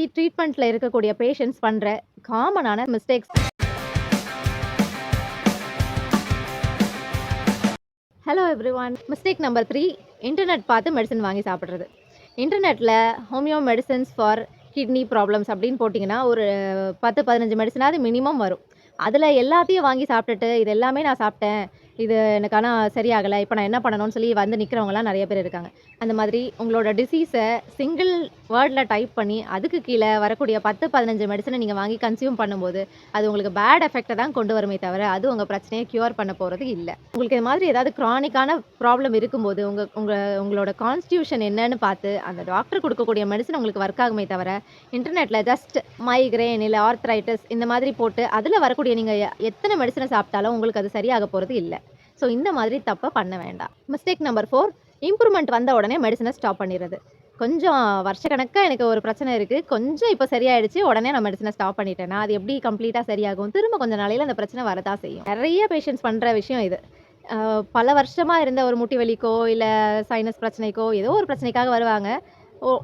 Homeopathy ட்ரீட்மெண்ட்ல இருக்கக்கூடிய patients பண்ற காமனான mistakes. Hello everyone. Mistake number 3, internet பார்த்து மெடிசின் வாங்கி சாப்பிடுறது. இன்டர்நெட்ல homeo medicines for kidney problems அப்படின்னு போட்டிங்கன்னா, ஒரு 10, 15 மெடிசினாவது மினிமம் வரும். அதில எல்லாத்தையும் வாங்கி சாப்பிட்டுட்டு, இது எல்லாமே நான் சாப்பிட்டேன். இது எனக்கு ஆனா சரியாகல. இப்ப நான் என்ன பண்ணணும்னு சொல்லி வந்து நிக்கிறவங்கலாம் நெறைய பேர் இருக்காங்க. அந்த மாதிரி உங்களோட டிசீஸ சிங்கிள் வேர்ட்ல டைப் பண்ணி, அதுக்கு கீழ வரக்கூடிய 10, 15 மெடிசின நீங்க வாங்கி கன்சியூம் பண்ணும்போது, அது உங்களுக்கு பேட் எஃபெக்ட்ட தான் கொண்டு வருமே தவிர, அது உங்க பிரச்சனைய கியூர் பண்ண போறது இல்ல. உங்களுக்கு இது மாதிரி ஏதாவது கிரானிக்கான ப்ராப்ளம் இருக்கும்போது, உங்க உங்க உங்களோட கான்ஸ்டிடியூஷன் என்னன்னு பார்த்து, அந்த டாக்டர் குடுக்கக்கூடிய மெடிசின் உங்களுக்கு ஒர்க் ஆகுமே தவிர, இன்டர்நெட்ல ஜஸ்ட் மைக்ரேன் இல்ல ஆர்த்ரைட்டிஸ் இந்த மாதிரி போட்டு, அதுல வரக்கூடிய நீங்க எத்தன மெடிசின சாப்பிட்டாலும் உங்களுக்கு அது சரியாக போறது இல்ல. ஸோ இந்த மாதிரி தப்ப பண்ண வேண்டாம். மிஸ்டேக் நம்பர் 4, இம்ப்ரூவ்மென்ட் வந்த உடனே மெடிசின ஸ்டாப் பண்ணிறது. கொஞ்சம் வருஷக்கணக்கா எனக்கு ஒரு பிரச்சனை இருக்கு. கொஞ்சம் இப்ப சரியாயிடுச்சு. உடனே நான் மெடிசின ஸ்டாப் பண்ணிட்டேன்னா, அது எப்படி கம்ப்ளீட்டா சரியாகும்? திரும்ப கொஞ்ச நாளையில அந்த பிரச்சனை வரத்தான் செய்யும். நெறைய பேஷண்ட்ஸ் பண்ற விஷயம் இது. அ பல வருஷமா இருந்த ஒரு முட்டி வலிக்கோ, இல்ல சைனஸ் பிரச்சனைக்கோ, ஏதோ ஒரு பிரச்சனைக்காக வருவாங்க.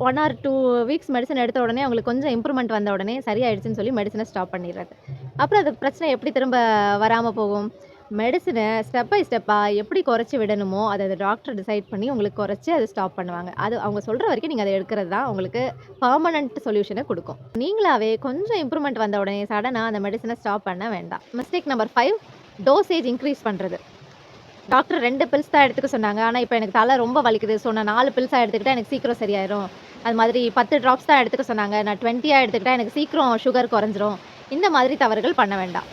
1 ஆர் 2 வீக்ஸ் மெடிசின் எடுத்த உடனே அவங்களுக்கு கொஞ்சம் இம்ப்ரூவ்மென்ட் வந்த உடனே சரியாயிடுச்சுன்னு சொல்லி மெடிசின ஸ்டாப் பண்ணிர்றது. அப்புறம் அது பிரச்சனை எப்படி திரும்ப வராம போகும்? மெடிசின ஸ்டெப் பை ஸ்டெப்பா எப்படி குறைச்சு விடணுமோ, அத டாக்டர் டிசைட் பண்ணி உங்களுக்கு குறைச்சு அத ஸ்டாப் பண்ணுவாங்க. அது அவங்க சொல்ற வரைக்கும் நீங்க அத எடுக்கிறது தான் உங்களுக்கு பெர்மனன்ட் சொல்யூஷன குடுக்கும். நீங்களாவே கொஞ்சம் இம்ப்ரூவ்மென்ட் வந்த உடனே சடனா அந்த மெடிசின ஸ்டாப் பண்ண வேண்டாம். மிஸ்டேக் நம்பர் 5, டோசேஜ் இன்கிரீஸ் பண்றது. டாக்டர் 2 பில்ஸ் தான் எடுத்துக்க சொன்னாங்க. ஆனா, இப்ப எனக்கு தல ரொம்ப வலிக்குது. ஸோ, நான் 4 பில்ஸா எடுத்துக்கிட்டா எனக்கு சீக்கிரம் சரியாயிரும். அது மாதிரி 10 ட்ராப்ஸ் தான் எடுத்துக்க சொன்னாங்க. நான் 20யா எடுத்துக்கிட்டா எனக்கு சீக்கிரம் சுகர் குறைஞ்சிரும். இந்த மாதிரி தவறுகள் பண்ண வேண்டாம்.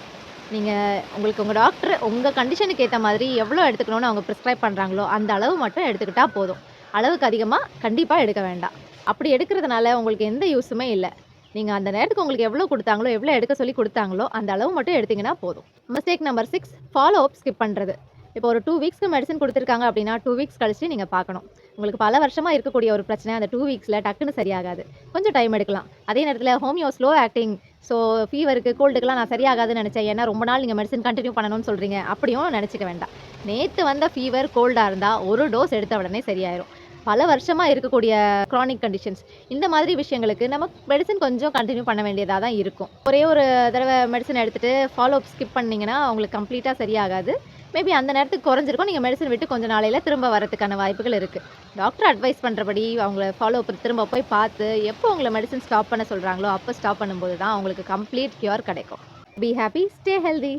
நீங்க உங்களுக்கு உங்க டாக்டர் உங்க கண்டிஷனுக்கு ஏத்த மாதிரி எவ்வளோ எடுத்துக்கணும்னு அவங்க பிரிஸ்கிரைப் பண்றாங்களோ, அந்த அளவு மட்டும் எடுத்துக்கிட்டா போதும். அளவுக்கு அதிகமா கண்டிப்பா எடுக்க வேண்டாம். அப்படி எடுக்கிறதுனால உங்களுக்கு எந்த யூஸுமே இல்ல. நீங்க அந்த நேரத்துக்கு உங்களுக்கு எவ்வளோ குடுத்தாங்களோ, எவ்வளோ எடுக்க சொல்லி குடுத்தாங்களோ, அந்த அளவு மட்டும் எடுத்தீங்கன்னா போதும். Mistake number 6, follow up skip பண்றது. இப்போ ஒரு 2 வீக்ஸ்க்கு மெடிசின் குடுத்துருக்காங்க அப்படின்னா, 2 வீக்ஸ் கழிச்சு நீங்க பார்க்கணும். உங்களுக்கு பல வருஷமா இருக்கக்கூடிய ஒரு பிரச்சனை அந்த 2 வீக்ஸ்ல டக்குன்னு சரியாகாது. கொஞ்சம் டைம் எடுக்கலாம். அதே நேரத்தில ஹோமியோ ஸ்லோ ஆக்டிங். ஸோ ஃபீவருக்கு, கோல்டுக்குலாம் நான் சரியாகாதுன்னு நெனச்சேன். ஏன்னா ரொம்ப நாள் நீங்க மெடிசின் கன்டின்யூ பண்ணணும்னு சொல்றீங்க. அப்படியும் நெனச்சுக்க வேண்டாம். நேத்து வந்த ஃபீவர், கோல்டா இருந்தா ஒரு டோஸ் எடுத்த உடனே சரியாயிரும். பல வருஷமா இருக்கக்கூடிய கிரானிக் கண்டிஷன்ஸ் இந்த மாதிரி விஷயங்களுக்கு நம்ம மெடிசின் கொஞ்சம் கன்டின்யூ பண்ண வேண்டியதா தான் இருக்கும். ஒரே ஒரு தடவ மெடிசின் எடுத்துட்டு ஃபாலோ அப் ஸ்கிப் பண்ணீங்கன்னா, உங்களுக்கு கம்ப்ளீட்டா சரியாகாது. மேபி அந்த நேரத்துக்கு குறைஞ்சிருக்கும். நீங்க மெடிசின் விட்டு கொஞ்ச நாளையில திரும்ப வரதுக்கான வாய்ப்புகள் இருக்கு. டாக்டர் அட்வைஸ் பண்றபடி அவங்கள ஃபாலோ அப் திரும்ப போய் பார்த்து, எப்போ உங்கள மெடிசின் ஸ்டாப் பண்ண சொல்றாங்களோ, அப்ப ஸ்டாப் பண்ணும்போது தான் உங்களுக்கு கம்ப்ளீட் கியூர் கிடைக்கும். Be happy, stay healthy.